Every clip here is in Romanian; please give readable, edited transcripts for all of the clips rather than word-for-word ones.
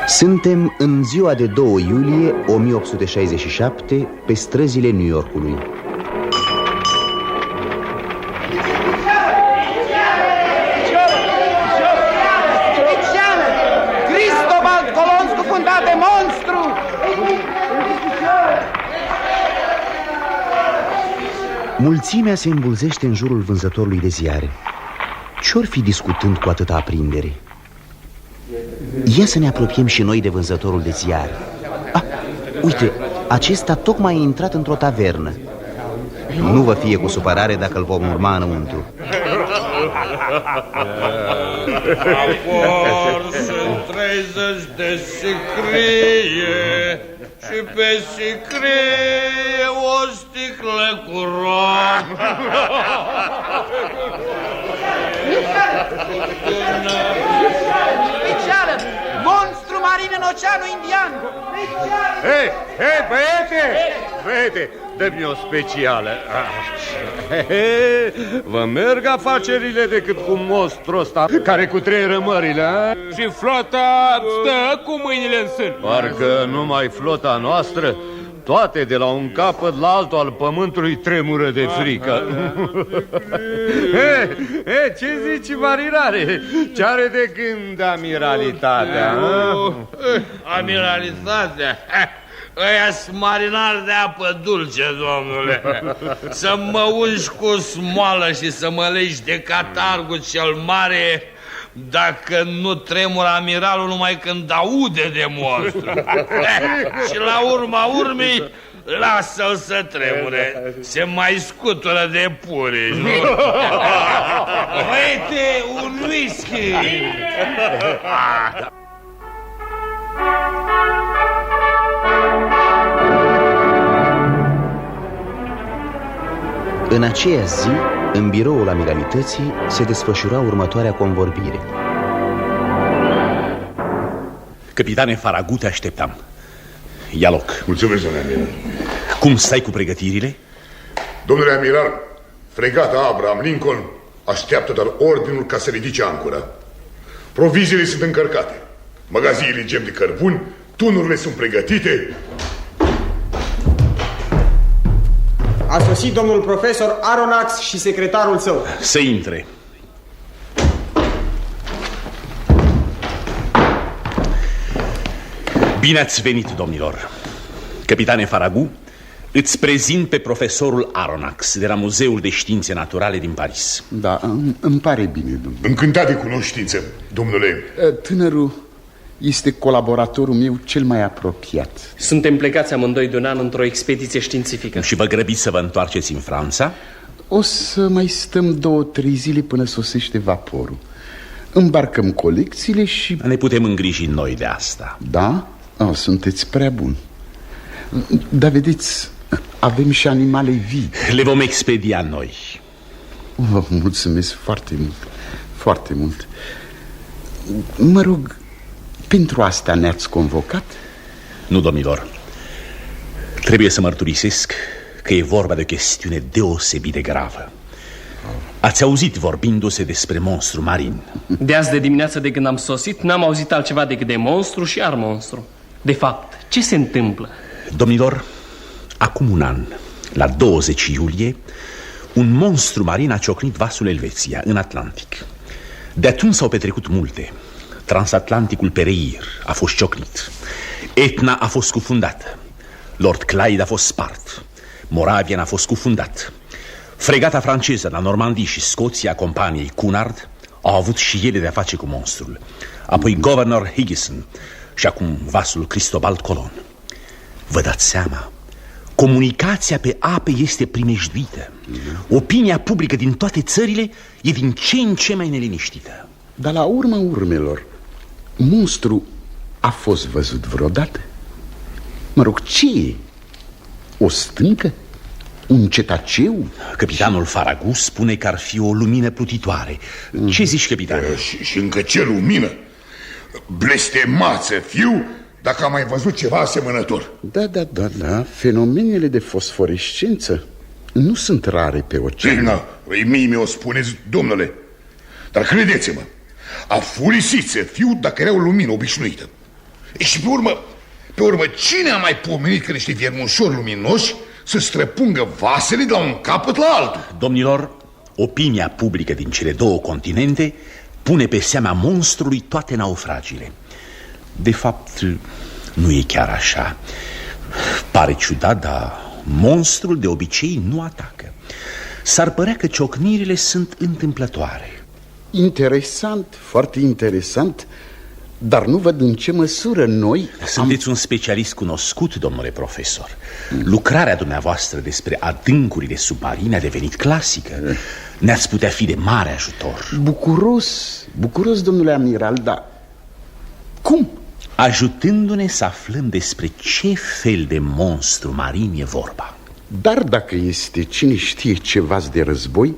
Suntem în ziua de 2 iulie 1867 pe străzile New Yorkului. Cristobal Colon scufundat de monstru! Mulțimea se îmbulzește în jurul vânzătorului de ziare. Ce-or fi discutând cu atâta aprindere? Ia să ne apropiem și noi de vânzătorul de ziare. Uite, acesta tocmai a intrat într-o tavernă. Nu vă fie cu supărare dacă îl vom urma înăuntru. Apor sunt 30 de sicrie și pe sicrie o sticlă cu rom. Monstru marin în Oceanul Indian! Hei, băiete, dă-mi o specială. Vă merg afacerile decât cu monstru ăsta care cutreieră mările, a? Și flota stă cu mâinile în sân. Parcă numai flota noastră, toate de la un capăt la altul al pământului tremură de frică. Ce zici, marinare? Ce are de gând amiralitatea? Amiralitatea? Ăia-s marinari de apă dulce, domnule. Să mă ungi cu smoală și să mă legi de catargul cel mare, dacă nu tremură amiralul numai când aude de monstru. Și la urma urmei, lasă-l să tremure. Se mai scutură de purici, nu? Uite, un whisky! În aceea zi, în biroul amiralității, se desfășura următoarea convorbire. Capitane Farragut, te așteptam. Ia loc. Mulțumesc, domnule amiral. Cum stai cu pregătirile? Domnule amiral, fregata Abraham Lincoln așteaptă doar ordinul ca să ridice ancora. Proviziile sunt încărcate, magazinele gem de cărbuni, tunurile sunt pregătite. A sosit domnul profesor Aronnax și secretarul său. Să intre. Bine ați venit, domnilor. Capitane Farragut, îți prezint pe profesorul Aronnax de la Muzeul de Științe Naturale din Paris. Da, îmi pare bine, domnule. Încântat de cunoștință, domnule. Tânărul este colaboratorul meu cel mai apropiat. Suntem plecați amândoi de un an într-o expediție științifică. Și vă grăbiți să vă întoarceți în Franța? O să mai stăm 2-3 zile până sosește vaporul. Îmbarcăm colecțiile și... Ne putem îngriji noi de asta. Da? Sunteți prea buni. Dar vedeți, avem și animale vii. Le vom expedia noi. Vă mulțumesc foarte mult. Foarte mult. Mă rog, pentru asta ne-ați convocat? Nu, domnilor. Trebuie să mărturisesc că e vorba de o chestiune deosebit de gravă. Ați auzit vorbindu-se despre monstru marin? De azi de dimineață, de când am sosit, n-am auzit altceva decât de monstru și ar monstru. De fapt, ce se întâmplă? Domnilor, acum un an, la 20 iulie, un monstru marin a ciocnit vasul Elveția în Atlantic. De atunci s-au petrecut multe. Transatlanticul Pereir a fost ciocnit, Etna a fost scufundată, Lord Clyde a fost spart, Moravian a fost scufundat, fregata franceză la Normandie și Scoția companiei Cunard au avut și ele de-a face cu monstrul. Apoi Governor Higginson și acum vasul Cristobal Colon. Vă dați seama? Comunicația pe ape este primejduită. Opinia publică din toate țările e din ce în ce mai neliniștită. Dar la urma urmelor, monstru a fost văzut vreodată? Mă rog, ce e? O stâncă? Un cetaceu? Capitanul Farragut spune că ar fi o lumină plutitoare. Ce zici, capitan? Și încă ce lumină? Blestemață fiu dacă am mai văzut ceva asemănător. Da, fenomenele de fosforescență nu sunt rare pe ocean. Mie mi-o spuneți, domnule. Dar credeți-mă, a furisit să fiu dacă era o lumină obișnuită. Și pe urmă, cine a mai pomenit că niște viermușori luminoși să străpungă vasele de la un capăt la altul? Domnilor, opinia publică din cele două continente pune pe seama monstrului toate naufragiile. De fapt, nu e chiar așa. Pare ciudat, dar monstrul de obicei nu atacă. S-ar părea că ciocnirile sunt întâmplătoare. Interesant, foarte interesant. Dar nu văd în ce măsură noi... Sunteți un specialist cunoscut, domnule profesor. Lucrarea dumneavoastră despre adâncurile submarine a devenit clasică. Ne-ați putea fi de mare ajutor. Bucuros, domnule amiral, dar cum? Ajutându-ne să aflăm despre ce fel de monstru marin e vorba. Dar dacă este cine știe ce vas de război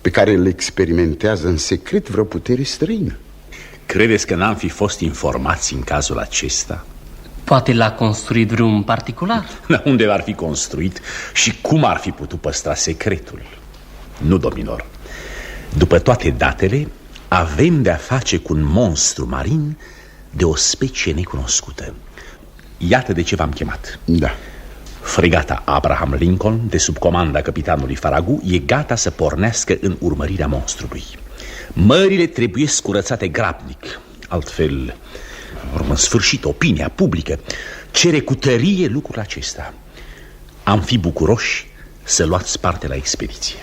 pe care îl experimentează în secret vreo putere străină. Credeți că n-am fi fost informați în cazul acesta? Poate l-a construit vreun particular? Unde ar fi construit și cum ar fi putut păstra secretul? Nu, domnilor. După toate datele, avem de-a face cu un monstru marin de o specie necunoscută. Iată de ce v-am chemat. Da. Fregata Abraham Lincoln, de sub comanda capitanului Farragut, e gata să pornească în urmărirea monstrului. Mările trebuie curățate grabnic. Altfel, în sfârșit, opinia publică cere cu tărie lucrul acesta. Am fi bucuroși să luați parte la expediție.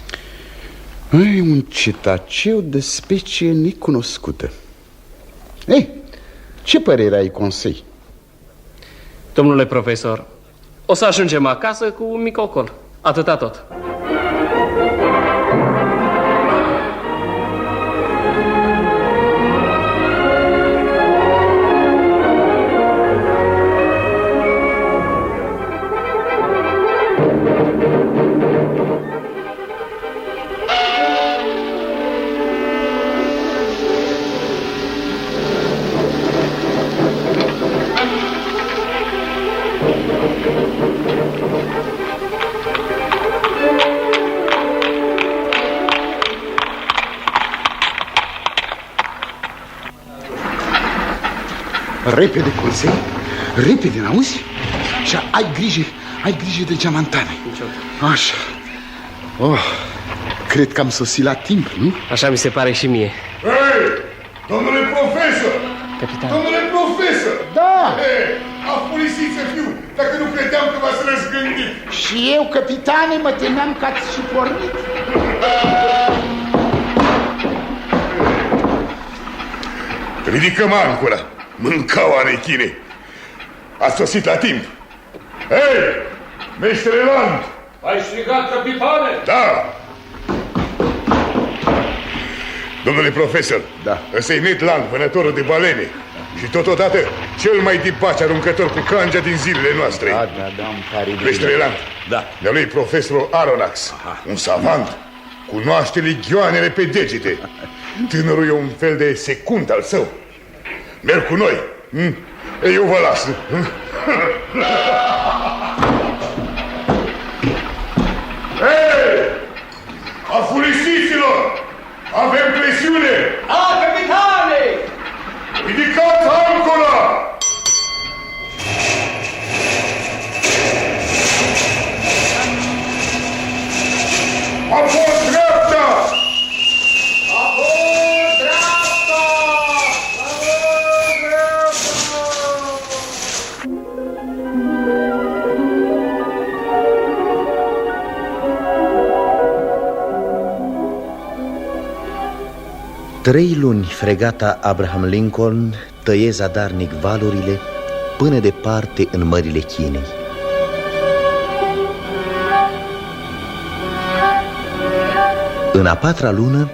Un cetaceu de specie necunoscută. Ei, ce părere ai, Consei? Domnule profesor, o să ajungem acasă cu un mic ocol. Atâta tot. Repede, Consei, repede, n-auzi? Și ai grijă de geamantane. Așa. Cred că am sosit la timp, nu? Așa mi se pare și mie. Hei, domnule profesor! Capitan. Domnule profesor! Da! Hei, a furisit să fiu, dacă nu credeam că v-ați răzgândit. Și eu, capitane, mă temeam că ați și pornit. Ridicăm ancora. Mâncau anechine. A sosit la timp. Hei, meștere Land! Ai strigat, capitane? Da! Domnule profesor, da. Ăsta-i Ned Land, vânătorul de balene. Și totodată cel mai dipace aruncător cu cangea din zilele noastre. Da, îmi pare bine. Meștere Land, da. de-a lui profesorul Aronnax. Un savant, cunoaște ligioanele pe degete. Tânărul e un fel de secund al său. Merg cu noi. Eu vă las. Hei! Afurisiților! Avem presiune! Da, capitane! Ridicați ancora! Apoi dreapta! Trei luni fregata Abraham Lincoln tăie zadarnic valurile până departe în mările Chinei. În a patra lună,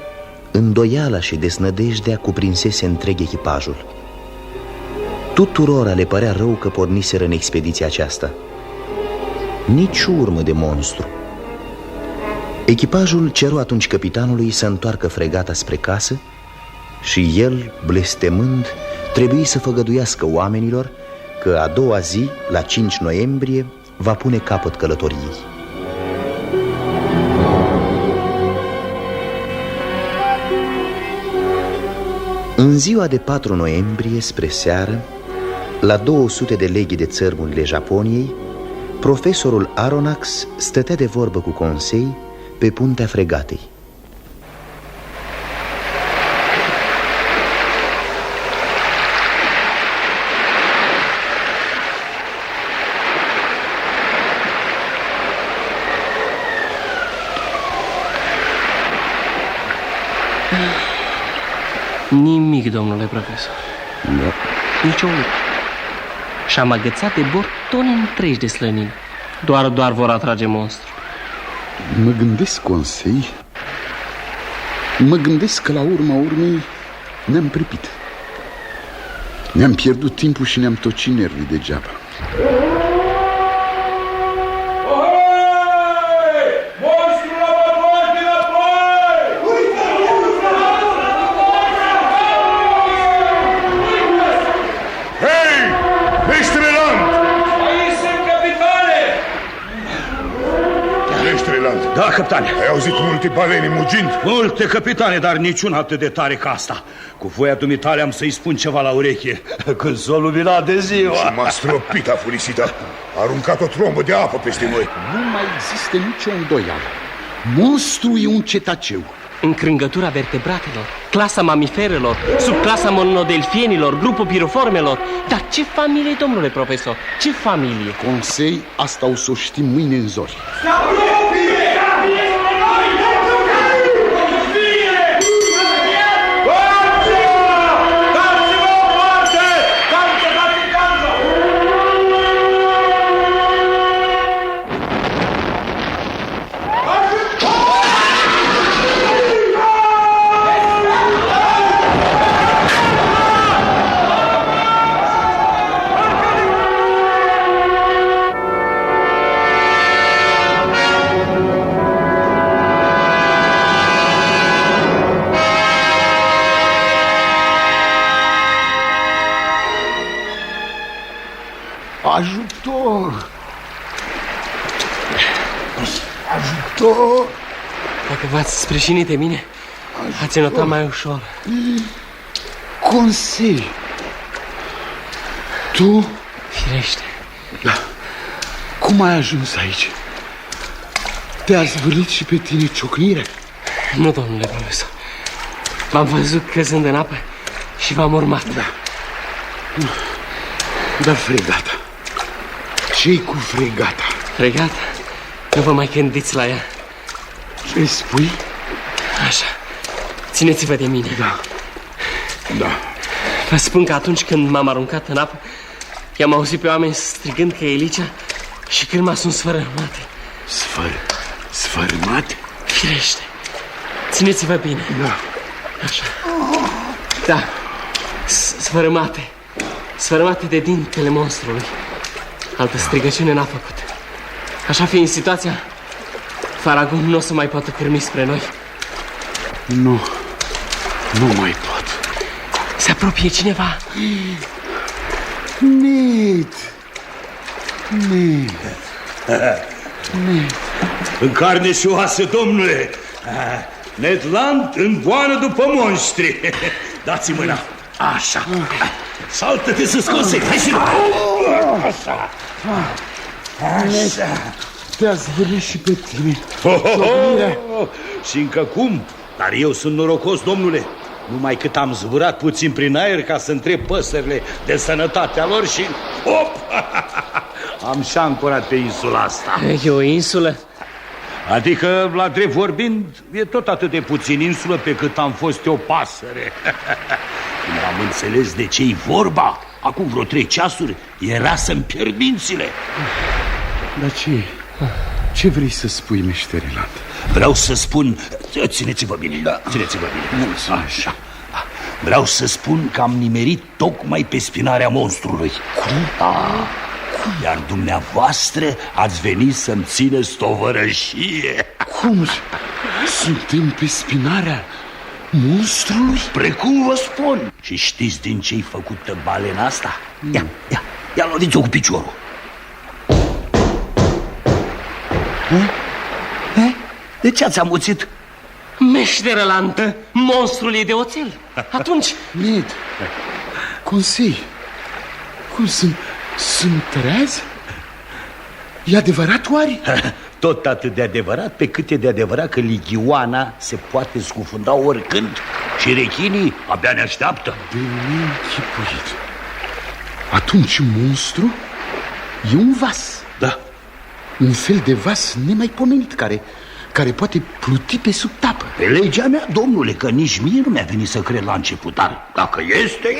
îndoiala și desnădejdea cuprinsese întreg echipajul. Tuturora le părea rău că porniseră în expediția aceasta. Nici urmă de monstru. Echipajul ceru atunci capitanului să întoarcă fregata spre casă și el, blestemând, trebuie să făgăduiască oamenilor că a doua zi, la 5 noiembrie, va pune capăt călătoriei. În ziua de 4 noiembrie, spre seară, la 200 de leghi de țărmurile Japoniei, profesorul Aronnax stătea de vorbă cu Conseil pe puntea fregatei. Nimic, domnule profesor. Nici o urmă. Și-am agățat de bord tone întregi de slănini. Doar vor atrage monstru. Mă gândesc, Conseil, mă gândesc că la urma urmei ne-am pripit. Ne-am pierdut timpul și ne-am tocit nervii degeaba. Da, capitane. Ai auzit multe balene mugind? Multe, capitane, dar niciuna atât de tare ca asta. Cu voia dumitale am să-i spun ceva la ureche când s-o lumina de ziua. Și m-a stropit afurisita. A aruncat o trombă de apă peste noi. Nu mai există nicio îndoială. Monstru e un cetaceu. Încrângătura vertebratelor, clasa mamiferelor, subclasa monodelfienilor, grupul piroformelor. Dar ce familie, domnule profesor? Ce familie? Conseil, asta o să o știm mâine în zori. Ajutor! Ajutor! Dacă v-ați sprijinit de mine, ați notat mai ușor. Conseil! Tu? Firește. Da. Cum ai ajuns aici? Te-a zvârlit și pe tine ciocnire? Nu, domnule profesor. V-am văzut căzând în apă și v-am urmat. Da. Dar fregata. Ce-i cu fregata? Fregata? Nu vă mai gândiți la ea. Ce spui? Așa. Țineți-vă de mine. Da. Da. Vă spun că atunci când m-am aruncat în apă, i-am auzit pe oameni strigând că e Elicea și cârma sunt sfărâmate. Sfărâmate? Firește. Țineți-vă bine. Da. Așa. Da. Sfărâmate. Sfărâmate de dintele monstrului. Altă strigăciune n-a făcut. Așa fiind situația, Faragon nu o să mai poată cârmi spre noi. Nu mai pot. Se apropie cineva. Ned. În carne și oasă, domnule. Ned Land în goană după monștri. Dați-mi mâna. Așa. Saltă-te sus, Conseil. Hai și așa. Așa. Te-a zvârlit și pe tine. Și încă cum? Dar eu sunt norocos, domnule. Numai cât am zburat puțin prin aer ca să întreb păsările de sănătatea lor și... Hop! Am și ancorat pe insula asta. E o insulă? Adică, la drept vorbind, e tot atât de puțin insulă pe cât am fost eu pasăre. Când am înțeles de ce-i vorba, acum vreo 3 ceasuri, era să-mi pierd mințile. Dar ce vrei să spui, meștere Land? Vreau să spun... Țineți-vă bine, da. Țineți-vă bine. Așa. Vreau să spun că am nimerit tocmai pe spinarea monstrului. Cum? Iar dumneavoastră ați venit să-mi țineți tovărășie. Cum? Suntem pe spinarea monstrului? Precum vă spun. Și știți din ce-i făcută balena asta? Ia, Ia loviți-o cu piciorul. De ce ați amuțit? Meștere Land, monstrul e de oțel. Atunci... Ned, Consei, cum sunt treaz? E adevărat oare? Tot atât de adevărat pe cât e de adevărat că Ligioana se poate scufunda oricând și rechinii abia ne așteaptă. De neînchipuit. Atunci monstru e un vas. Da. Un fel de vas nemaipomenit care poate pluti pe sub tapă. Pe legea mea, domnule, că nici mie nu mi-a venit să cred la început, dar dacă este,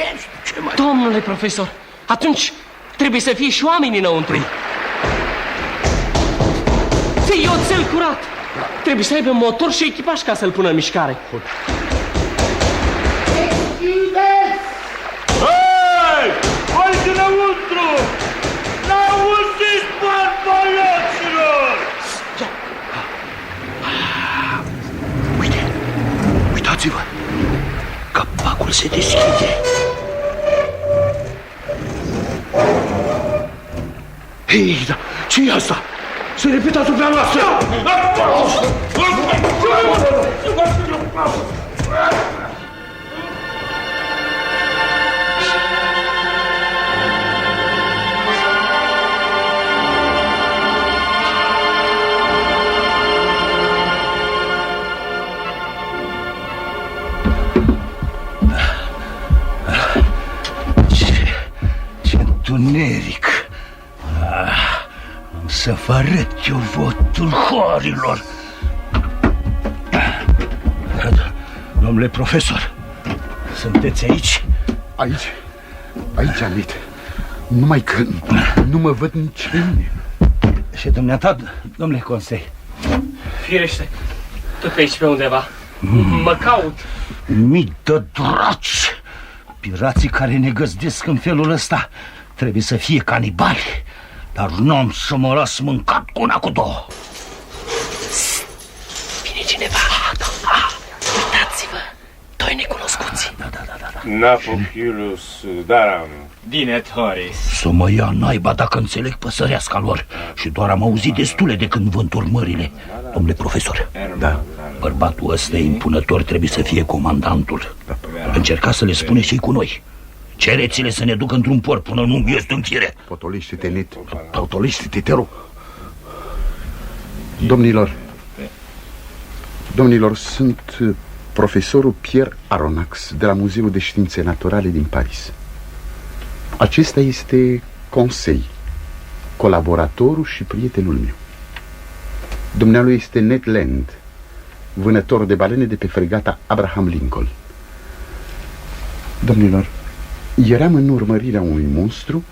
ce mai... Domnule profesor, atunci trebuie să fie și oameni înăuntru. E oțel curat. Trebuie să aibă motor și echipaj ca să-l pună în mișcare. Hei! Hai dinăuntru! N-auziți, barbaloților! Uitați-vă! Capacul se deschide. Hei, da, ce e asta? Se repetă asupra noastră! Ce întuneric! Să vă arăt eu votul horilor. Domnule profesor, sunteți aici? Aici, Ned. Numai că nu mă văd nici pe mine. Și dumneata, domnule Consei? Firește, tot pe aici pe undeva. Mă caut. Mii de draci! Pirații care ne găzdesc în felul ăsta trebuie să fie canibali. Dar nu am să mă las mâncat cu una, cu două. Vine cineva. Uitați-vă, doi necunoscuți. Da. Napoculus Daram. Dinet Horis. Să mă ia naiba dacă înțeleg păsăreasca lor. Și doar am auzit destule de când vând urmările. Domnule profesor, Da. bărbatul ăsta impunător trebuie să fie comandantul. Încercați să le spuneți și cu noi. Cereți-le să ne ducă într-un port până nu ies în fire. Potolește-te, Ned. Potolește-te, te rog. Domnilor, sunt profesorul Pierre Aronnax de la Muzeul de Științe Naturale din Paris. Acesta este Consei, colaboratorul și prietenul meu. Dumnealui este Ned Land, vânător de balene de pe fregata Abraham Lincoln. Domnilor, eram în urmărirea unui monstru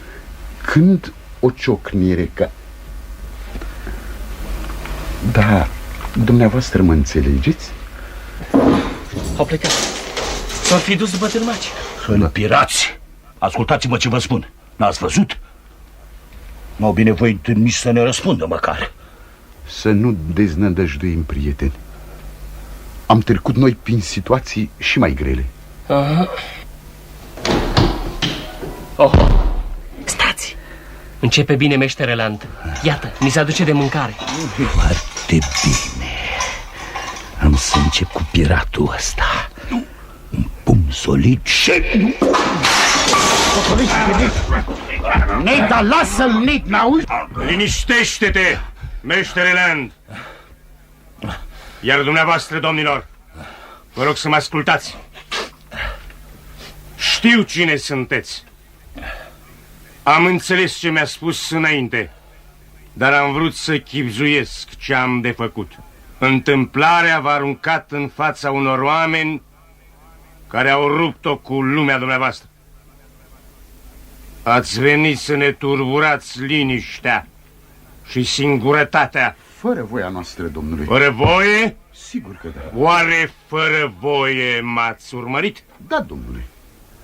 când o ciocnire ca... Da, dumneavoastră mă înțelegeți? Au plecat. S-au fi dus după tâlmaci. Sunt pirați. Ascultați-mă ce vă spun. N-ați văzut? N-au binevoit nici să ne răspundă măcar. Să nu deznădăjduim, prieteni. Am trecut noi prin situații și mai grele. Stați! Începe bine, meștere Land. Iată, ni se aduce de mâncare. Foarte bine. Am să încep cu piratul ăsta. Un pumn solid și... Ned, dar lasă-l, Ned, n-auzi? Liniștește-te, meștere Land. Iar dumneavoastră, domnilor, vă rog să mă ascultați. Știu cine sunteți. Am înțeles ce mi-a spus înainte, dar am vrut să chibzuiesc ce am de făcut. Întâmplarea v-a aruncat în fața unor oameni care au rupt-o cu lumea dumneavoastră. Ați venit să ne turburați liniștea și singurătatea. Fără voia noastră, domnule. Fără voie? Sigur că da. Oare fără voie m-ați urmărit? Da, domnule.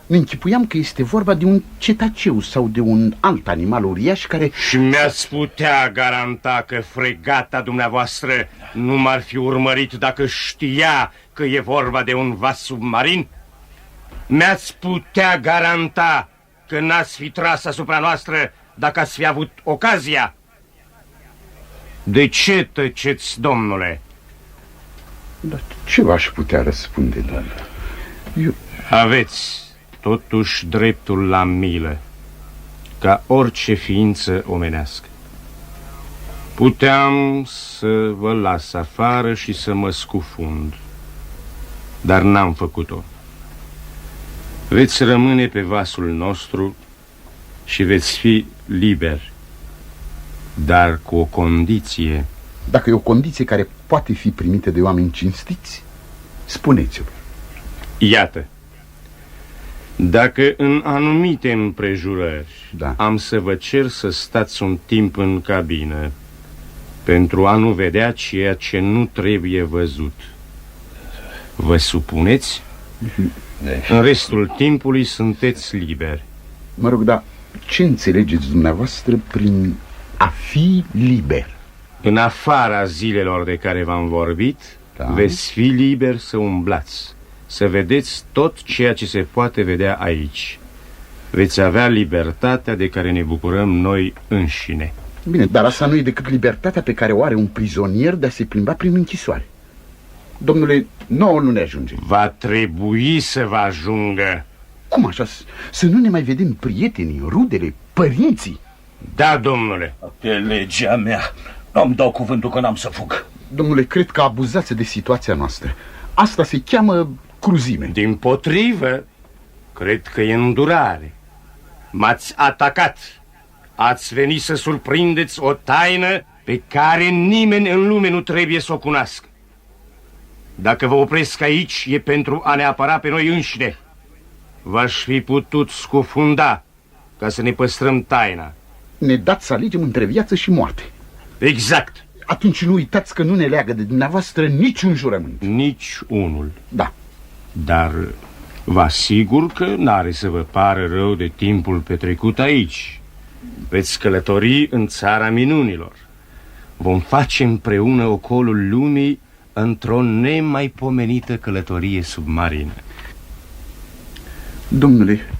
Ne închipuiam că este vorba de un cetaceu sau de un alt animal uriaș care... Și mi-ați putea garanta că fregata dumneavoastră nu m-ar fi urmărit dacă știa că e vorba de un vas submarin? Mi-ați putea garanta că n-ați fi tras asupra noastră dacă ați fi avut ocazia? De ce tăceți, domnule? Dar ce v-aș putea răspunde, domnule? Aveți totuși dreptul la milă, ca orice ființă omenească. Puteam să vă las afară și să mă scufund, dar n-am făcut-o. Veți rămâne pe vasul nostru și veți fi liberi, dar cu o condiție. Dacă e o condiție care poate fi primită de oameni cinstiți, spuneți-o. Iată, dacă în anumite împrejurări am să vă cer să stați un timp în cabină pentru a nu vedea ceea ce nu trebuie văzut, vă supuneți? În restul timpului sunteți liberi. Mă rog, dar ce înțelegeți dumneavoastră prin a fi liber? În afara zilelor de care v-am vorbit, veți fi liberi să umblați, să vedeți tot ceea ce se poate vedea aici. Veți avea libertatea de care ne bucurăm noi înșine. Bine, dar asta nu e decât libertatea pe care o are un prizonier de a se plimba prin închisoare. Domnule, nouă nu ne ajunge. Va trebui să vă ajungă. Cum așa? Să nu ne mai vedem prietenii, rudele, părinții? Da, domnule. Pe legea mea, nu-mi dau cuvântul că n-am să fug. Domnule, cred că abuzați de situația noastră. Asta se cheamă cruzime. Dimpotrivă, cred că e îndurare. M-ați atacat. Ați venit să surprindeți o taină pe care nimeni în lume nu trebuie să o cunoască. Dacă vă opresc aici, e pentru a ne apăra pe noi înșine. V-aș fi putut scufunda ca să ne păstrăm taina. Ne dați să alegem între viață și moarte. Exact. Atunci nu uitați că nu ne leagă de dumneavoastră niciun jurământ. Nici unul. Da. Dar vă asigur că n-are să vă pară rău de timpul petrecut aici. Veți călători în țara minunilor. Vom face împreună ocolul lumii într-o nemaipomenită călătorie submarină. Domnule,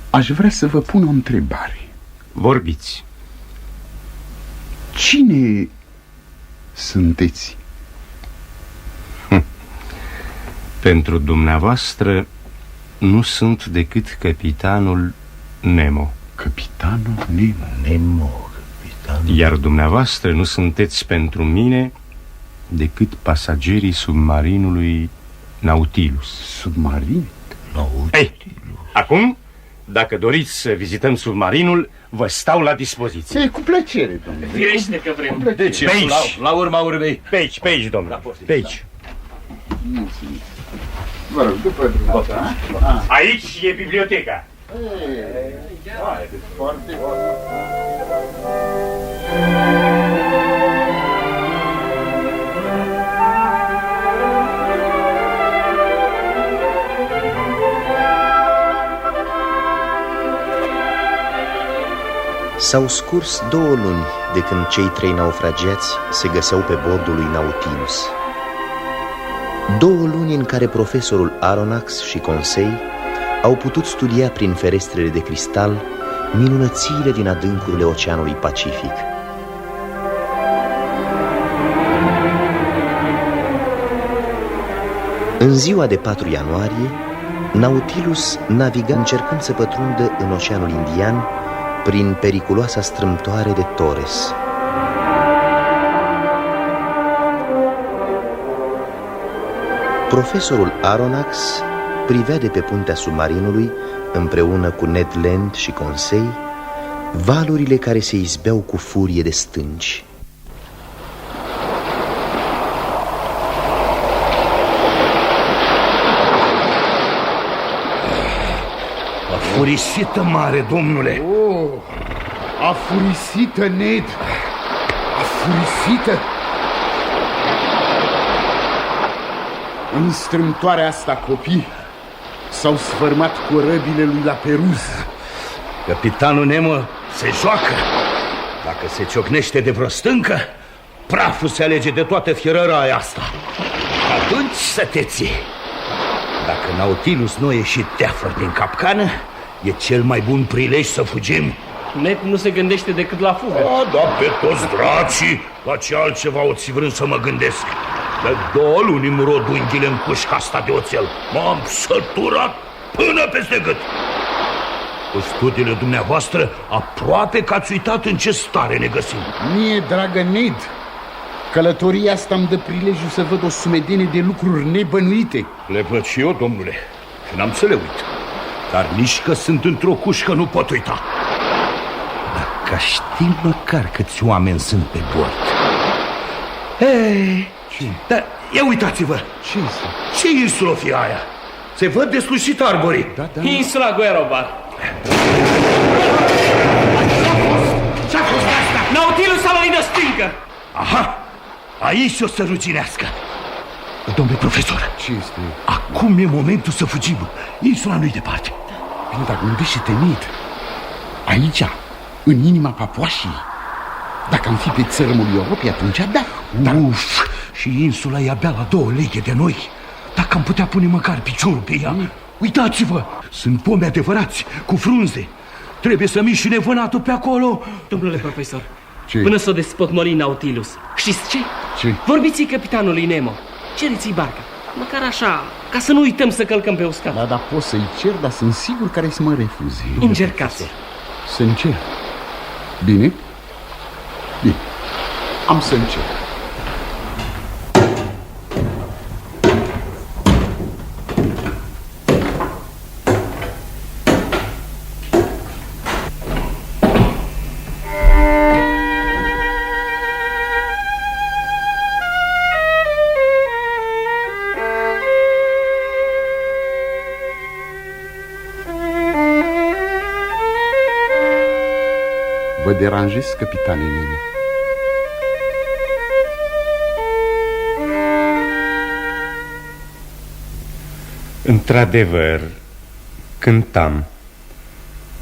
aș vrea să vă pun o întrebare. Vorbiți. Cine sunteți? Pentru dumneavoastră nu sunt decât capitanul Nemo. Capitanul Nemo? Nemo, capitanul. Iar dumneavoastră nu sunteți pentru mine decât pasagerii submarinului Nautilus. Submarin? Ei, acum, dacă doriți să vizităm submarinul, vă stau la dispoziție. E, cu plăcere, domnule. Firește că vrem. De ce? Pe aici. La urma urmei. Pe aici, domnule. Pe aici. Vă rog, după dumneavoastră. Aici e biblioteca. Foarte S-au scurs 2 luni de când cei 3 naufragiați se găseau pe bordul lui Nautilus. 2 luni în care profesorul Aronnax și Conseil au putut studia prin ferestrele de cristal minunățiile din adâncurile Oceanului Pacific. În ziua de 4 ianuarie, Nautilus naviga încercând să pătrundă în Oceanul Indian prin periculoasa strâmtoare de Torres. Profesorul Aronnax privea de pe puntea submarinului, împreună cu Ned Land și Conseil, valurile care se izbeau cu furie de stânci. Afurisită mare, domnule. Oh, afurisită, Ned. Afurisită. În strâmtoarea asta, copii s-au sfărmat corăbile lui Laperuz. Capitanul Nemo se joacă. Dacă se ciocnește de vreo stâncă, praful se alege de toată fierăraia asta. Atunci să te ții. Dacă Nautilus nu a ieșit teafăr din capcană, E cel mai bun prilej să fugim. Ned nu se gândește decât la fugă. Da, pe toți dracii, la ce altceva o ți vrând să mă gândesc. De 2 luni îmi rod unghiile în cușca asta de oțel. M-am săturat până peste gât. Cu studiile dumneavoastră, aproape că ați uitat în ce stare ne găsim. Mie, dragă Ned, călătoria asta îmi dă prilejul să văd o sumedenie de lucruri nebănuite. Le văd și eu, domnule, și n-am să le uit. Dar nici că sunt într-o cușcă nu pot uita. Dacă știi măcar câți oameni sunt pe bord. Hei, dar ia uitați-vă. Ce insulă o fi aia? Se văd deslușit arborii. Da. Insula Guerobar. Ce-a fost asta? Nautilus Salonidă stâncă. Aha, aici o să ruginească. Domnule profesor, Ce este? acum e momentul să fugim. Insula nu-i departe. Bine, dar gândește-te, Ned. Aici, în inima Papuașii. Dacă am fi pe țărmul Europei, atunci da. Uf, și insula e abia la 2 leghe de noi. Dacă am putea pune măcar piciorul pe ea. Uitați-vă, sunt pomi adevărați, cu frunze. Trebuie să miști nevânatul pe acolo. Domnule profesor, Ce? până s-o despotmoli Nautilus, știți ce? Ce? Vorbiți-i capitanului Nemo. Cereți-i barca. Măcar așa, ca să nu uităm să călcăm pe uscat. Da, pot să-i cer, dar sunt sigur care să mă refuze. Încercați. Să încerc. Bine? Bine. Am să încerc. Vă deranjez, capitane Nemo? Într-adevăr, cântam.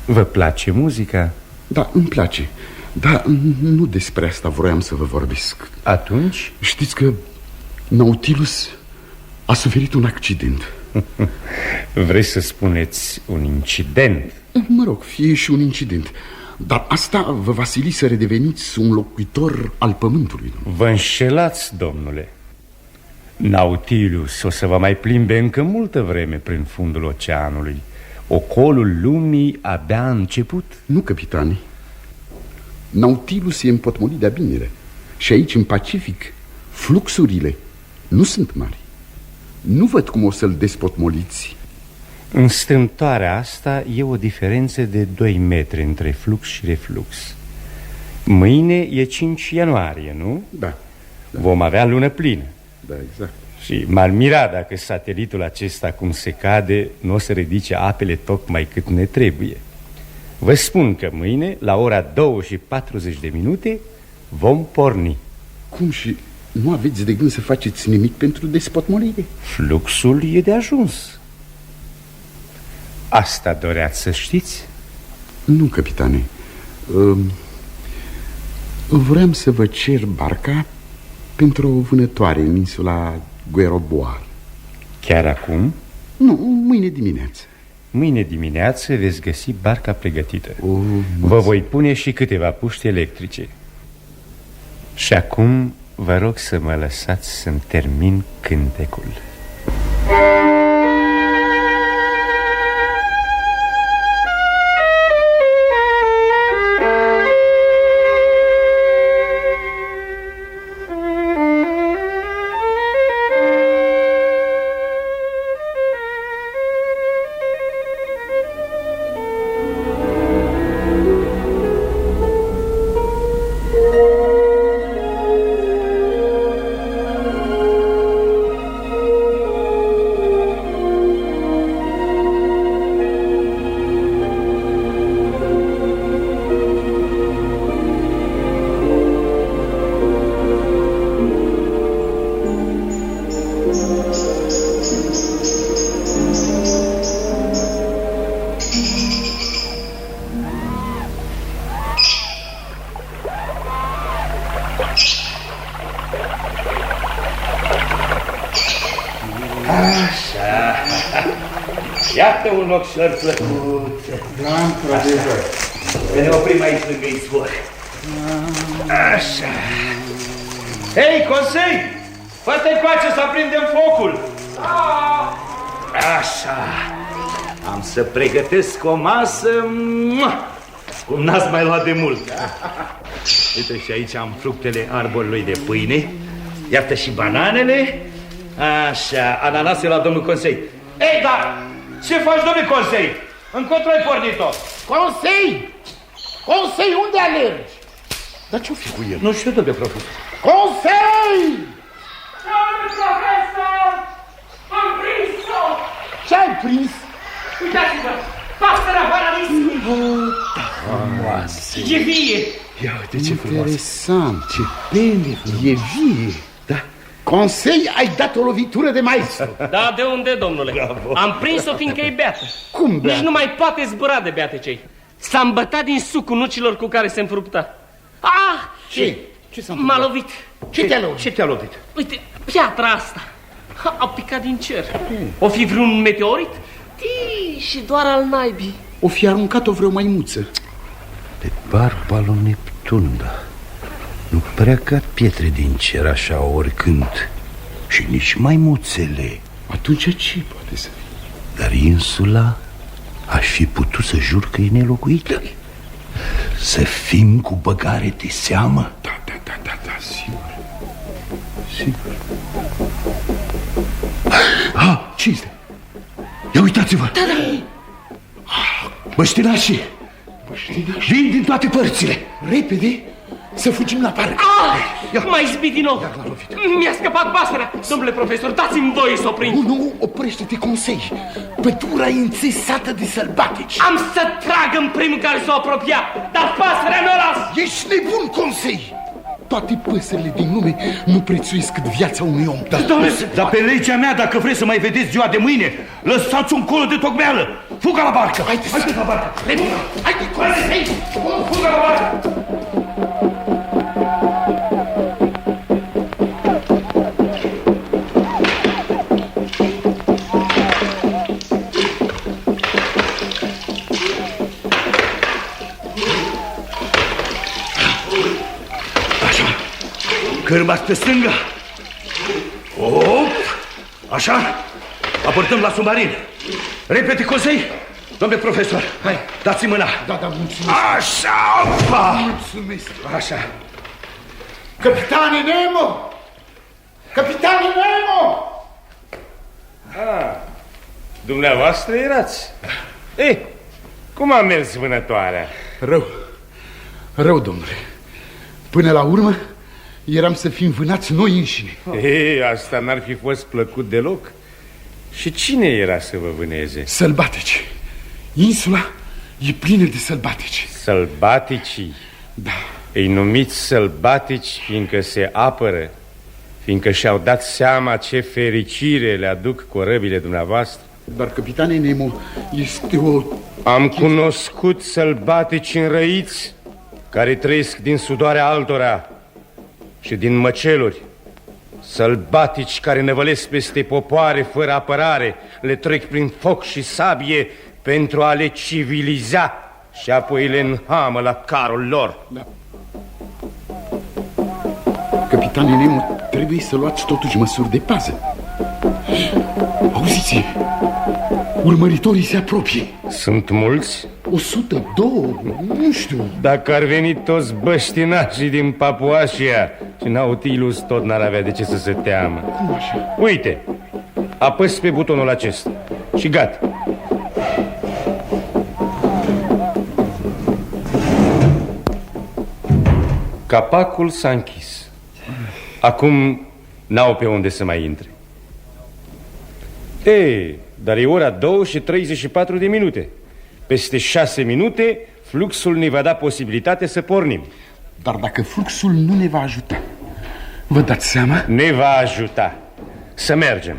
Vă place muzica? Da, îmi place. Dar nu despre asta vroiam să vă vorbesc. Atunci? Știți că Nautilus a suferit un accident. Vreți să spuneți un incident? Mă rog, fie și un incident. Dar asta vă va sili să redeveniți un locuitor al pământului. Vă înșelați, domnule. Nautilus o să vă mai plimbe încă multă vreme prin fundul oceanului. Ocolul lumii abia a început. Nu, capitane. Nautilus e împotmolit de-a binele. Și aici, în Pacific, fluxurile nu sunt mari. Nu văd cum o să-l despotmoliți. În strâmtoarea asta e o diferență de 2 metri între flux și reflux. Mâine e 5 ianuarie, nu? Da. Vom avea lună plină. Da, exact. Și m-ar mira dacă satelitul acesta, cum se cade, nu o să ridice apele tocmai cât ne trebuie. Vă spun că mâine, la ora 2:40, vom porni. Cum, și nu aveți de gând să faceți nimic pentru despotmolire? Fluxul e de ajuns. Asta doreați să știți? Nu, capitane. Vreau să vă cer barca pentru o vânătoare în insula Guerobar. Chiar acum? Nu, mâine dimineață. Mâine dimineață veți găsi barca pregătită. Vă voi pune și câteva puști electrice. Și acum vă rog să mă lăsați să-mi termin cântecul. Iată un locșor plăcut. Da, într-adevăr. Să ne oprim aici lângă izvor. Așa. Hei, Consei! Fă-te încoace să aprindem focul. Așa. Am să pregătesc o masă cum n-ați mai luat de mult. Uite, și aici am fructele arborului de pâine. Iată și bananele. Așa, ananase la domnul Consei. Ei, dar ce faci, domnule Consei? Încotro ai pornit-o? Consei! Consei, unde alergi? Dar ce-o fi cu el? Nu știu, domnule profesor. Consei! Domnul profesor! Am prins-o! Ce-ai prins? Uitați-vă! Pasărea paradisului! Frumoase! E vie! Ia uite ce frumos! Interesant! Ce bine! E vie! Da. Consei, ai dat o lovitură de maestru. Da, de unde, domnule? Bravo. Am prins-o fiindcă e beată. Cum beată? Nici nu mai poate zbura de beate cei. S-a îmbătat din sucul nucilor cu care se înfrupta. Ah! Ce? Ce s-a M-a lovit. Ce te-a lovit? Ce te-a lovit? Uite, piatra asta a picat din cer. O fi vreun meteorit? Și doar al naibii. O fi aruncat-o vreo maimuță. Pe barba lui Neptun, da. Nu prea cad pietre din cer așa oricând. Și nici maimuțele. Atunci ce poate să fie? Dar insula aș fi putut să jur că e nelocuită. Să fim cu băgare de seamă. Da, sigur. Sigur. Ce este? Ia uitați-vă! Da. Băștinașii! Vin din toate părțile! Repede, să fugim la parc. M-ai izbit din nou. Mi-a scăpat pasărea. Domnule profesor, dați-mi voie să o prind. Nu, oprește-te, Consei. Pădura e înțesată de sălbatici. Am să trag în primul care s-o apropia, dar pasărea nu o las. Ești nebun, Consei. Toate păsările din lume nu prețuiesc cât viața unui om. Dar pe legea mea, dacă vreți să mai vedeți ziua de mâine, lăsați un colo de tocmeală. Fugă la barcă! Haide la barcă! Haide, Consei! Fugă la barcă! Cârmați pe stânga. Așa. Apărtăm la submarin. Repete, Consei. Domnule profesor, hai, dați-mi mâna. Da, mulțumesc. Așa, opa. Mulțumesc. Așa. Capitane Nemo! Capitane Nemo! Dumneavoastră erați. Cum a mers vânătoarea? Rău, domnule. Până la urmă eram să fim vânați noi înșine. Asta n-ar fi fost plăcut deloc. Și cine era să vă vâneze? Sălbatici. Insula e plină de sălbatici. Sălbaticii? Da. Îi numiți sălbatici fiindcă se apără, fiindcă și-au dat seama ce fericire le aduc corăbile dumneavoastră. Dar, capitane Nemo, este o... Am cunoscut sălbatici înrăiți care trăiesc din sudoarea altora și din măceluri. Sălbatici care năvălesc peste popoare fără apărare, le trec prin foc și sabie pentru a le civiliza și apoi le înhamă la carul lor. Da. Capitane Nemo, trebuie să luați totuși măsuri de pază. Auziți, urmăritorii se apropie. Sunt mulți? 102, nu știu. Dacă ar veni toți băștinașii din Papuasia și Nautilus, tot n-ar avea de ce să se teamă. Cum așa? Uite, apăs pe butonul acesta și gata. Capacul s-a închis. Acum n-au pe unde să mai intre. Dar e ora 2 și 34 de minute. Peste 6 minute fluxul ne va da posibilitate să pornim. Dar dacă fluxul nu ne va ajuta, vă dați seama? Ne va ajuta. Să mergem.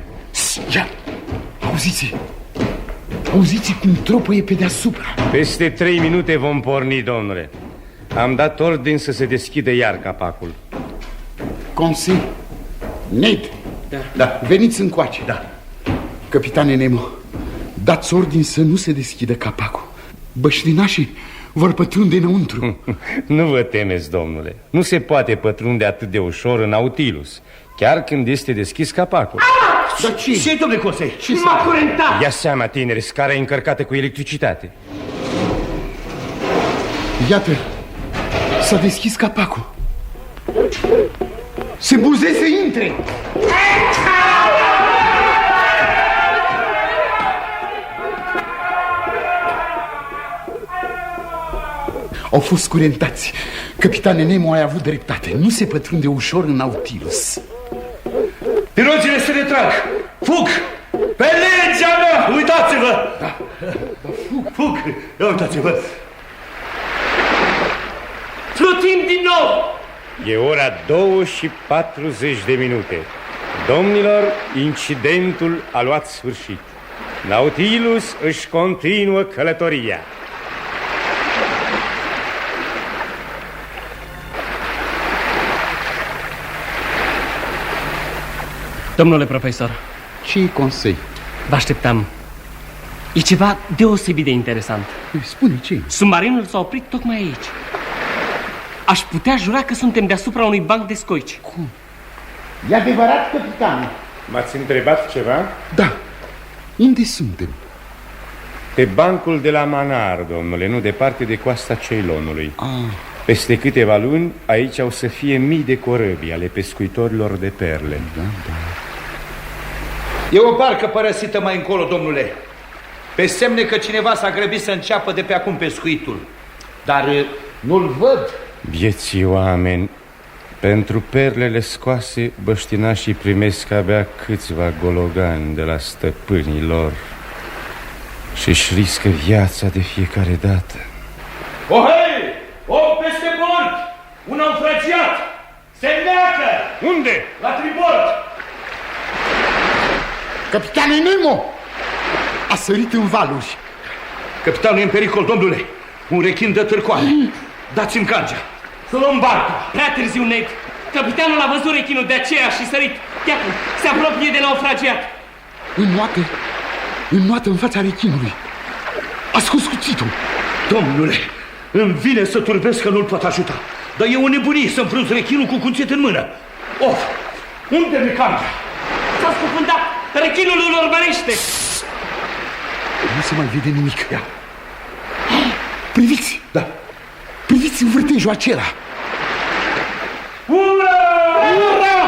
Ia, auziți cum tropul e pe deasupra. Peste 3 minute vom porni, domnule. Am dat ordin să se deschidă iar capacul. Consei, Ned, da. Veniți încoace. Da. Capitane Nemo, Dați ordin să nu se deschidă capacul. Băștinașii vor pătrunde înăuntru. Nu vă temeți, domnule. Nu se poate pătrunde atât de ușor în Nautilus, chiar când este deschis capacul. Dar ce? Ce, domnule Consei? M-a curentat! Ia seama, tineri, scara e încărcată cu electricitate. Iată, s-a deschis capacul. Se buze să intre. Au fost curentați. Capitane Nemo, ai avut dreptate. Nu se pătrunde ușor în Nautilus. Pirogile se retrag! Fug! Pe legea mea! Uitați-vă! Da. Fug! Ia uitați-vă! Plutim din nou! E ora 2:40. Domnilor, incidentul a luat sfârșit. Nautilus își continuă călătoria. Domnule profesor, Ce-i Consei? vă așteptam. E ceva deosebit de interesant. Spune ce? Submarinul s-a oprit tocmai aici. Aș putea jura că suntem deasupra unui banc de scoici. Cum? E adevărat, capitane? M-ați întrebat ceva? Da. Unde suntem? Pe bancul de la Manar, domnule, nu departe de coasta Ceylonului. Peste câteva luni, aici au să fie mii de corăbii ale pescuitorilor de perle. Da. E o barcă părăsită mai încolo, domnule. Pe semne că cineva s-a grăbit să înceapă de pe acum pescuitul. Dar nu-l văd. Vieții oameni, pentru perlele scoase, băștinașii primesc abia câțiva gologani de la stăpânii lor și-și riscă viața de fiecare dată. Ohei! Om peste bord! Un naufragiat! Se neacă! Unde? La tribord! Capitane Nemo! A sărit în valuri. Capitanul e în pericol, domnule. Un rechin dă târcoale. Dați-mi cangea. Să luăm barca. Prea târziu, Ned. Capitanul a văzut rechinul, de aceea și sărit. Iată, se apropie de naufragiat. Înnoată în fața rechinului. A scos cuțitul. Domnule, îmi vine să turbesc că nu-l pot ajuta. Dar e o nebunie să înfrunți rechinul cu cuțit în mână. Of! Unde-mi cangea? S-a scufundat. Rechinul îl urmărește. Nu se mai vede nimic. Priviți! Da. Priviți vârtejul acela. Ura! Ura!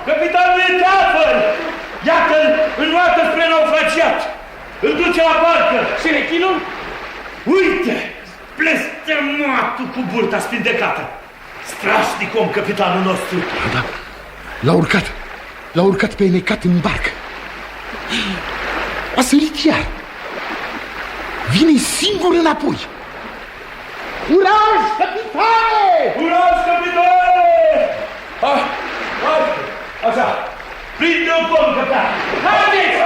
Capitanul e teafăr! Iată-l înnoată spre naufragiat. Îl duce la barcă. Și rechinul? Uite! Blestemoatul cu burta spindecată. Strașnic om, capitanul nostru. Da. L-a urcat pe necat în barcă. A sărit iar. Vine singur înapoi. Curaj, capitane! Curaj, capitane! Așa. Prinde-o pom, capitan. Haideți!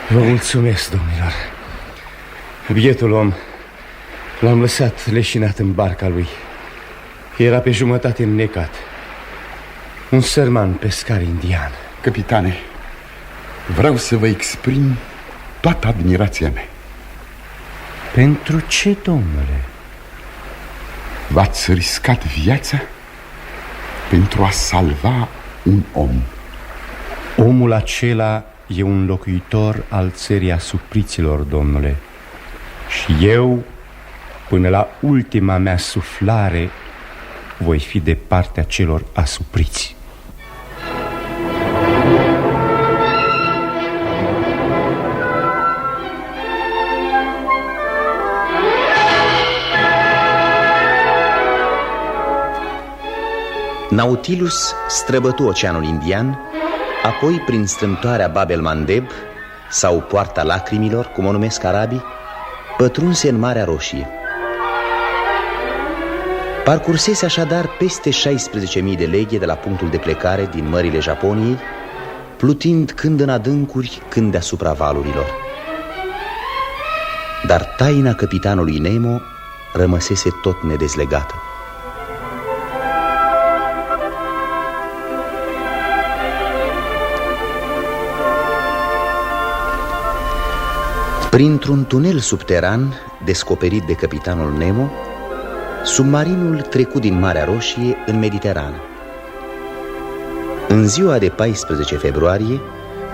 Vă mulțumesc, domnilor. Bietul om l-am lăsat leșinat în barca lui. Era pe jumătate înnecat. Un sărman pescar indian. Capitane, vreau să vă exprim toată admirația mea. Pentru ce, domnule? V-ați riscat viața pentru a salva un om. Omul acela e un locuitor al țării asupriților, domnule. Și eu, până la ultima mea suflare, voi fi de partea celor asupriți. Nautilus străbătu Oceanul Indian, apoi prin strâmtoarea Bab el-Mandeb sau Poarta Lacrimilor, cum o numesc arabii, pătrunse în Marea Roșie. Parcursese așadar peste 16.000 de leghe de la punctul de plecare din mările Japoniei, plutind când în adâncuri, când deasupra valurilor. Dar taina capitanului Nemo rămăsese tot nedezlegată. Printr-un tunel subteran descoperit de capitanul Nemo, submarinul trecu din Marea Roșie în Mediterană. În ziua de 14 februarie,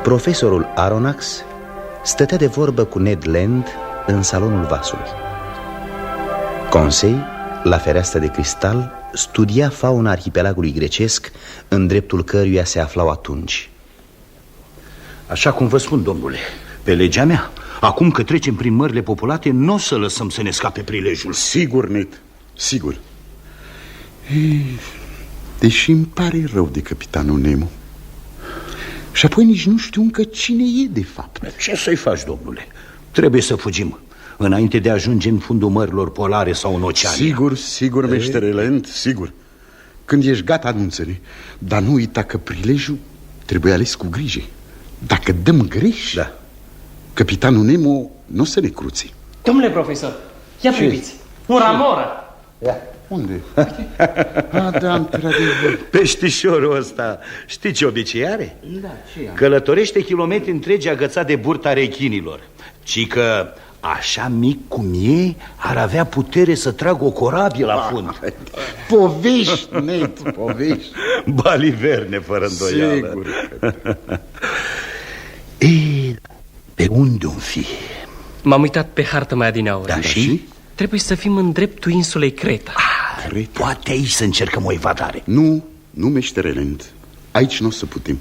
profesorul Aronnax stătea de vorbă cu Ned Land în salonul vasului. Conseil, la fereastră de cristal, studia fauna arhipelagului grecesc, în dreptul căruia se aflau atunci. Așa cum vă spun, domnule, pe legea mea, acum că trecem prin mările populate, nu o să lăsăm să ne scape prilejul. Sigur, Ned, sigur. Deși îmi pare rău de capitanul Nemo. Și apoi nici nu știu încă cine e de fapt. Ce să-i faci, domnule? Trebuie să fugim înainte de a ajunge în fundul mărilor polare sau în ocean. Sigur, sigur, meștere Land, sigur. Când ești gata, anunță-ne. Dar nu uita că prilejul trebuie ales cu grijă. Dacă dăm greș, capitanul Nemo nu o să ne cruțe. Domnule profesor, ia priviți, un ramoră. Ia. Unde? Da, într-adevăr. Peștișorul ăsta, știi ce obicei are? Da, ce am? Călătorește kilometri întregi agățat de burta rechinilor. Ci că așa mic cum e, ar avea putere să tragă o corabie la fund. Povești, Ned, povești. Baliverne, fără îndoială. Sigur. Ei, pe unde-o fi? M-am uitat pe hartă mai adineauri. Da, și? Trebuie să fim în dreptul insulei Creta. Poate aici să încercăm o evadare. Nu, meștere Land. Aici nu o să putem.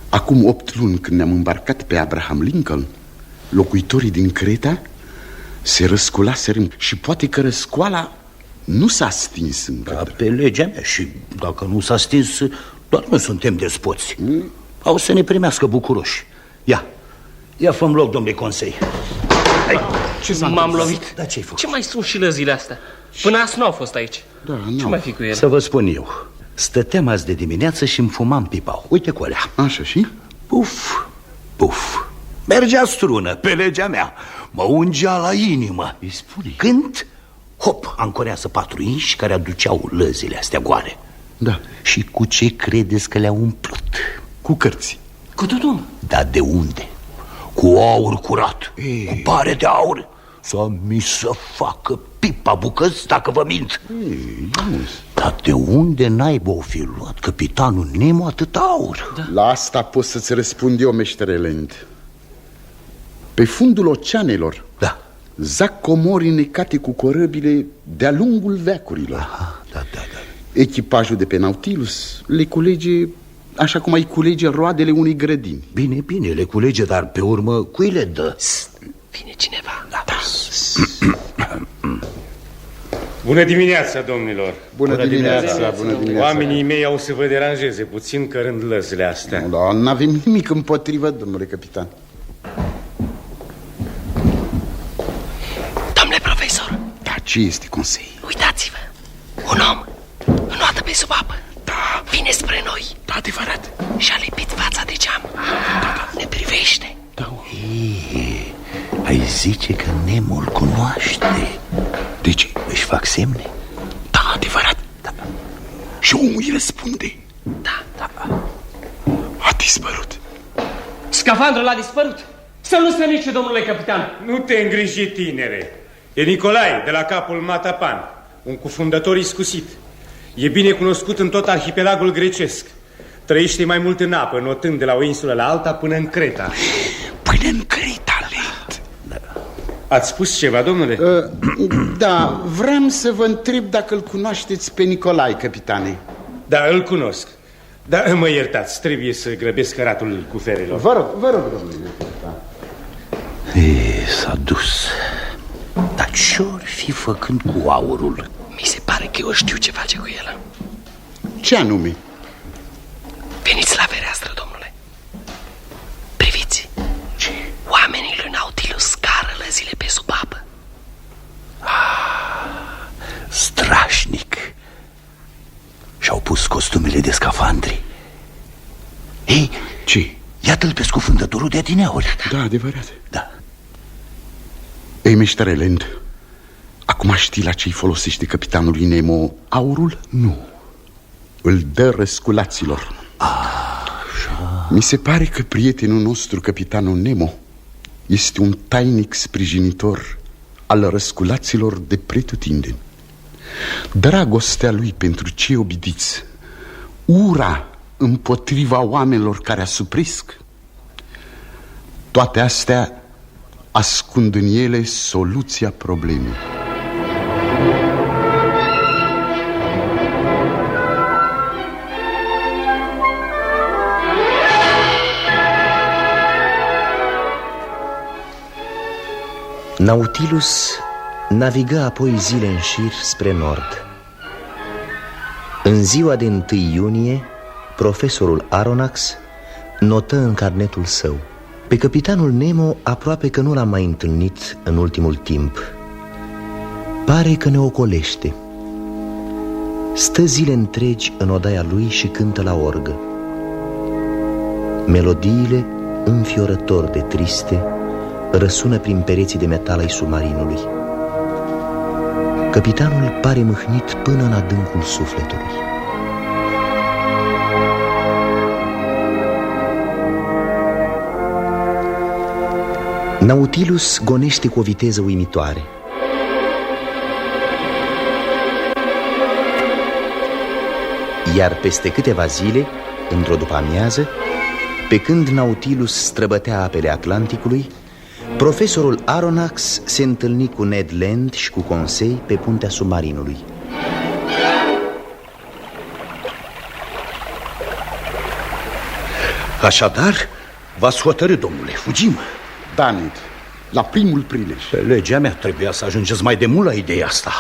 Acum 8 luni, când ne-am îmbarcat pe Abraham Lincoln, locuitorii din Creta se răsculaseră și poate că răscoala nu s-a stins încă. Da, pe legea mea, și dacă nu s-a stins, doar nu suntem despoți. Au să ne primească bucuroși. Ia fă-mi loc, domnule Conseil. M-am lovit. Da, ce-ai făcut? Ce mai sunt și lăzile astea? Până azi nu au fost aici. Ce mai fi cu ele? Să vă spun eu. Stăteam azi de dimineață și îmi fumam pipau. Uite cu alea. Așa și? Puf, puf. Mergea strună, pe legea mea. Mă ungea la inimă. Îi spune. Când, hop, ancorează 4 inși care aduceau lăzile astea goale. Da. Și cu ce credeți că le-au umplut? Cu cărți. Cu tutun. Dar de unde? Cu aur curat. Cu pare de aur. Să mi să facă pipa bucăți dacă vă mint. Dar de unde naiba o fi luat capitanul Nemo atât aur? Da. La asta pot să-ți răspund eu, meștere Land. Pe fundul oceanelor zac comori necate cu corăbile de-a lungul veacurilor. Aha, da. Echipajul de pe Nautilus le culege așa cum ai culege roadele unei grădini. Bine, le culege, dar pe urmă cui le dă? Vine cineva. Bună dimineața, domnilor. Bună dimineața. Oamenii mei au să vă deranjeze puțin cărând lăzile astea. N-avem nimic împotrivă, domnule capitan. Domnule profesor. Da, ce este, Conseil? Uitați-vă, un om înoată pe sub apă. Da. Vine spre noi. Da, adevărat. Și-a lipit fața de geam. Ne privește. Ai zice că Nemo îl cunoaște. De ce? Își fac semne? Da, adevărat. Și omul îi răspunde. Da. A dispărut. Scafandrul a dispărut. Să nu se nici, domnule capitan. Nu te îngriji, tinere. E Nicolae, de la capul Matapan, un cufundător iscusit. E bine cunoscut în tot arhipelagul grecesc. Trăiește mai mult în apă, notând de la o insulă la alta până în Creta. Până în Creta, Land. Ați spus ceva, domnule? Da, vreau să vă întreb dacă îl cunoașteți pe Nicolae, capitane. Da, îl cunosc. Dar mă iertați, trebuie să grăbesc căratul cu ferelor. Vă rog, domnule capitan. S-a dus. Dar ce-or fi făcând cu aurul? Mi se pare că eu știu ce face cu el. Ce anume? Veniți la fereastră, domnule. Priviți. Ce? Oamenii lui Nautilus scară lăzile pe sub apă. Strașnic. Și-au pus costumele de scafandri. Ei, ce? Iată-l pe scufundătorul de adineauri. Da, adevărat. Da. Ei, meștere Land, acum știi la ce-i folosește capitanului Nemo aurul? Nu. Îl dă răsculaților. Așa. Mi se pare că prietenul nostru, capitanul Nemo, este un tainic sprijinitor al răsculaților de pretutindeni. Dragostea lui pentru cei obidiți, ura împotriva oamenilor care asupresc, toate astea ascund în ele soluția problemei. Nautilus navigă apoi zile în șir spre nord. În ziua de 1 iunie, profesorul Aronnax notă în carnetul său: pe capitanul Nemo aproape că nu l-am mai întâlnit în ultimul timp. Pare că ne ocolește. Stă zile întregi în odaia lui și cântă la orgă. Melodiile, înfiorător de triste, răsună prin pereții de metal ai submarinului. Capitanul pare mâhnit până în adâncul sufletului. Nautilus gonește cu o viteză uimitoare. Iar peste câteva zile, într-o după-amiază, pe când Nautilus străbătea apele Atlanticului, profesorul Aronnax se întâlni cu Ned Land și cu Conseil pe puntea submarinului. Așadar, v-ați hotărât, domnule, fugim. Da, Ned, la primul prilej. Pe legea mea trebuia să ajungeți mai de mult la ideea asta.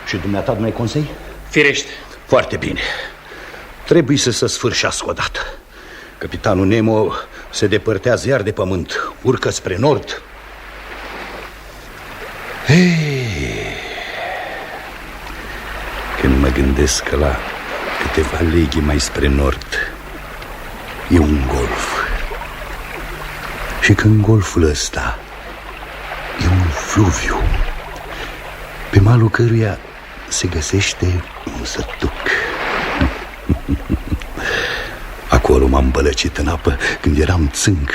Și dumneata, domnule Conseil? Firește. Foarte bine. Trebuie să se sfârșească odată. Capitanul Nemo se depărtează iar de pământ. Urcă spre nord. Când mă gândesc că la câteva leghi mai spre nord e un golf, și că în golful ăsta e un fluviu, pe malul căruia se găsește un sătuc. Acolo m-am bălăcit în apă când eram țânc.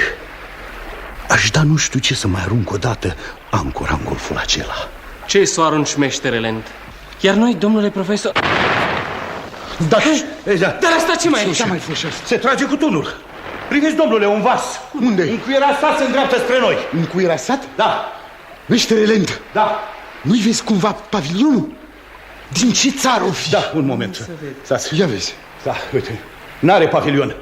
Aș da nu știu ce să mai arunc odată ancora în golful acela. Ce să o arunci, meștere Land? Iar noi, domnule profesor... Dar asta ce mai e? Se trage cu tunul. Priviți, domnule, un vas. Unde? Încuierasat se îndreaptă spre noi. Încuierasat? Da. Meștere Land, da. Nu-i vezi cumva pavilionul? Din ce țară o fi? Da, un moment. Ia vezi. Da, uite, n-are pavilion.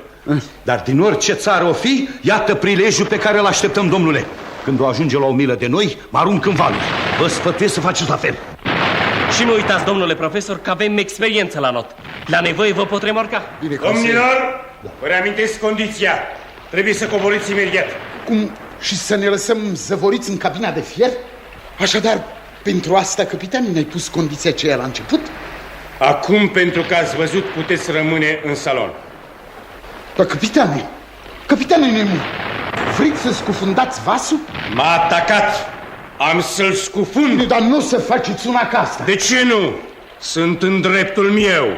Dar din orice țară o fi, iată prilejul pe care îl așteptăm, domnule. Când o ajunge la 1000 de noi, mă arunc în valuri. Vă sfătuiesc să faceți la fel. Și nu uitați, domnule profesor, că avem experiență la not. La nevoie vă pot remorca. Domnilor, vă reamintesc condiția. Trebuie să coborâți imediat. Cum? Și să ne lăsăm zăvoriți în cabina de fier? Așadar, pentru asta, capitane, ne-ai pus condiția aceea la început? Acum, pentru că ați văzut, puteți rămâne în salon. Dar, capitane Nemo, vreți să scufundați vasul? M-a atacat. Am să-l scufund. Dar nu o să faceți una ca asta. De ce nu? Sunt în dreptul meu.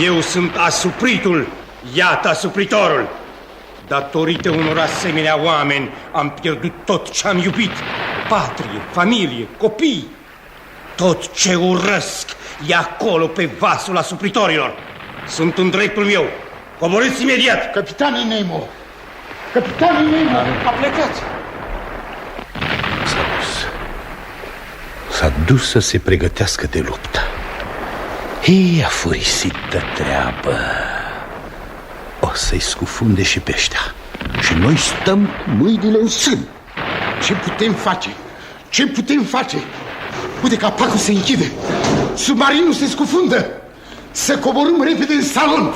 Eu sunt asupritul, iată asupritorul. Datorită unor asemenea oameni am pierdut tot ce am iubit. Patrie, familie, copii. Tot ce urăsc e acolo pe vasul asupritorilor. Sunt în dreptul meu. Coborâți imediat. Capitane Nemo, a plecat. S-a dus să se pregătească de luptă. Ei, afurisită treabă. O să-i scufunde și pe ăștia. Și noi stăm cu mâinile în sân. Ce putem face? Uite, capacul se închide. Submarinul se scufundă. Să coborâm repede în salon.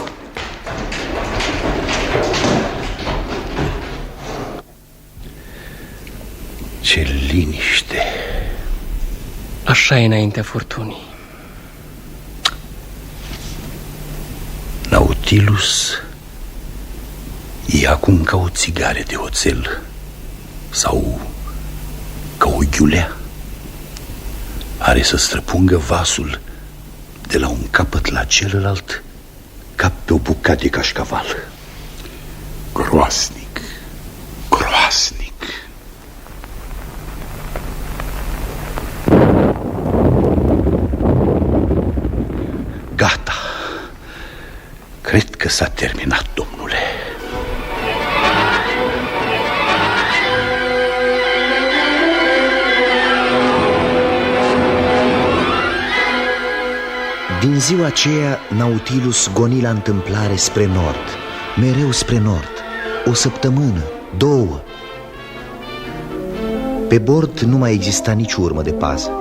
Ce liniște. Așa e înaintea furtunii. Nautilus e acum ca o țigară de oțel sau ca o ghiulea. Are să străpungă vasul de la un capăt la celălalt ca pe o bucată de cașcaval. Groasnic. Cred că s-a terminat, domnule. Din ziua aceea, Nautilus goni la întâmplare spre nord, mereu spre nord, o săptămână, 2. Pe bord nu mai exista nici urmă de pază.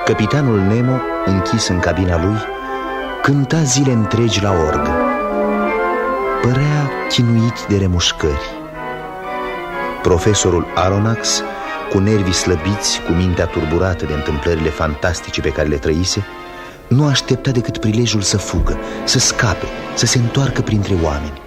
Capitanul Nemo, închis în cabina lui, cânta zile întregi la orgă. Părea chinuit de remușcări. Profesorul Aronnax, cu nervii slăbiți, cu mintea turburată de întâmplările fantastice pe care le trăise, nu aștepta decât prilejul să fugă, să scape, să se întoarcă printre oameni.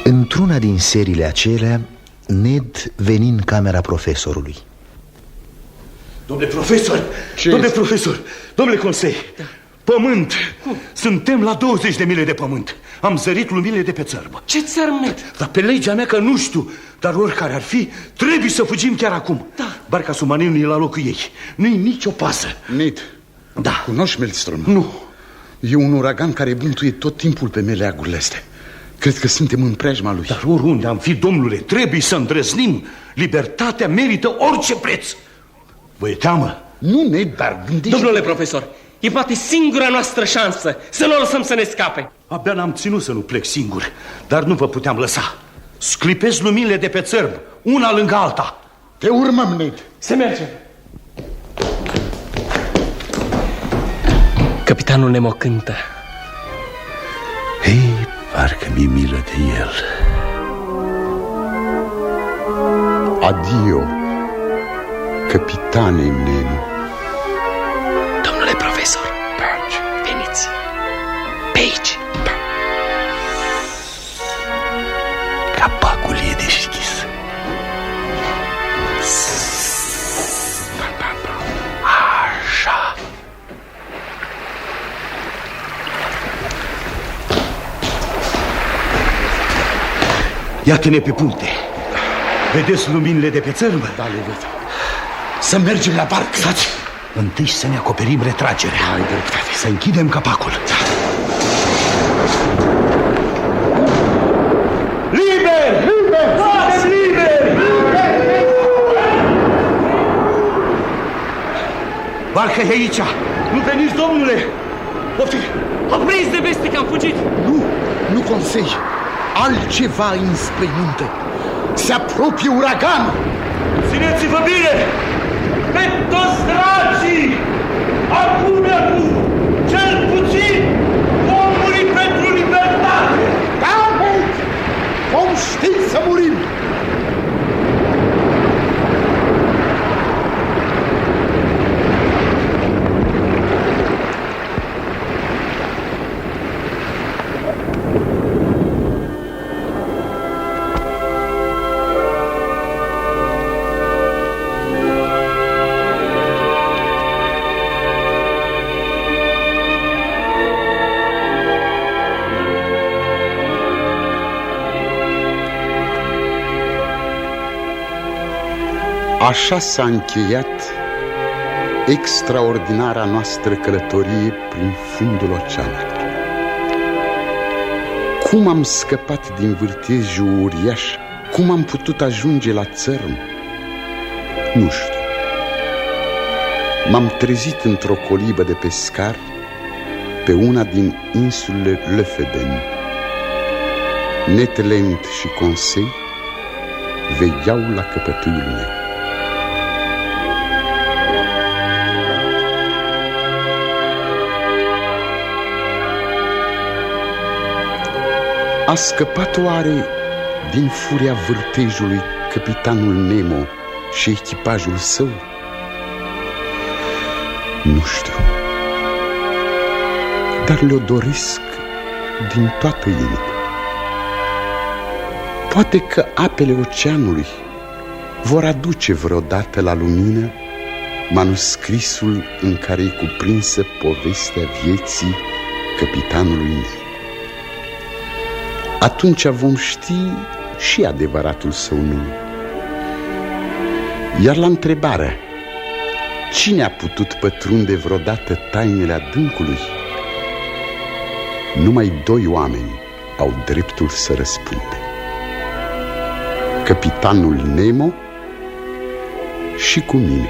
Într-una din seriile acelea, Ned veni în camera profesorului. Domnule profesor, domnule profesor, domnule Conseil, pământ. Suntem la 20 de mile de pământ. Am zărit luminile de pe țărmă. Ce țărmă, Ned? Dar pe legea mea că nu știu, dar oricare ar fi, trebuie să fugim chiar acum. Da. Barca submarinului e la locul ei. Nu-i nicio pasă. Ned, da. Cunoști Maelstrom? Nu. E un uragan care bântuie tot timpul pe meleagurile astea. Cred că suntem în preajma lui. Dar oriunde am fi, domnule, trebuie să îndrăznim. Libertatea merită orice preț. Vă e teamă? Nu, Ned, dar gândește... Domnule profesor, e poate singura noastră șansă să nu o lăsăm să ne scape. Abia n-am ținut să nu plec singur, dar nu vă puteam lăsa. Sclipesc luminile de pe țărm, una lângă alta. Te urmăm, Ned. Se merge. Capitanul Nemo cântă. Ei, parcă mi-e milă de el. Adio, capitane Nemo. Domnule profesor, veniți pe aici. Capacul e deschis. Așa. Iată-ne pe punte. Vedeți luminile de pe țărmă? Da, le văd. Să mergem la barcă. Stați! Întâi să ne acoperim retragerea. Ai dreptate. Să închidem capacul. Liber! Liber! Suntem liberi! Barca e aici! Nu veniți, domnule! Opriți de veste că am fugit! Nu, Conseil. Altceva îi înspăimântă. Se apropie uraganul. Țineți-vă bine! Pe toți dragii! Acum, cel puțin vom muri pentru libertate! Da, Ned! Vom ști să murim! Așa s-a încheiat extraordinara noastră călătorie prin fundul oceanului. Cum am scăpat din vârtejul uriaș? Cum am putut ajunge la țărm? Nu știu. M-am trezit într-o colibă de pescari pe una din insulele Lofoten. Ned Land și Conseil vegheau la căpătâiul meu. A scăpat oare din furia vârtejului capitanul Nemo și echipajul său? Nu știu. Dar le-o doresc din toată inima. Poate că apele oceanului vor aduce vreodată la lumină manuscrisul în care e cuprinsă povestea vieții căpitanului Nemo. Atunci vom ști și adevăratul său nume. Iar la întrebarea cine a putut pătrunde vreodată tainele adâncului, numai 2 oameni au dreptul să răspundă: căpitanul Nemo și cu mine.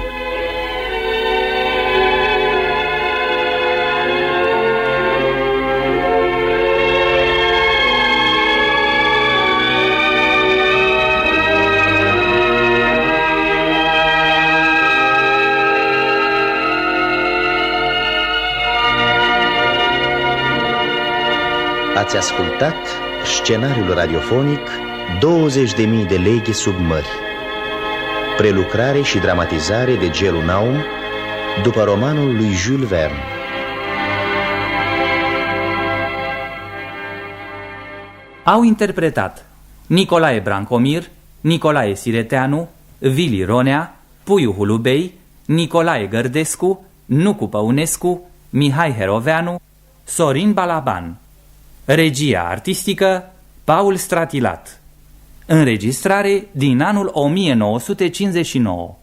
Ați ascultat scenariul radiofonic 20.000 de leghe sub mări. Prelucrare și dramatizare de Gelu Naum după romanul lui Jules Verne. Au interpretat Nicolae Brancomir, Nicolae Sireteanu, Vili Ronea, Puiu Hulubei, Nicolae Gărdescu, Nucu Păunescu, Mihai Heroveanu, Sorin Balaban. Regia artistică Paul Stratilat. Înregistrare din anul 1959.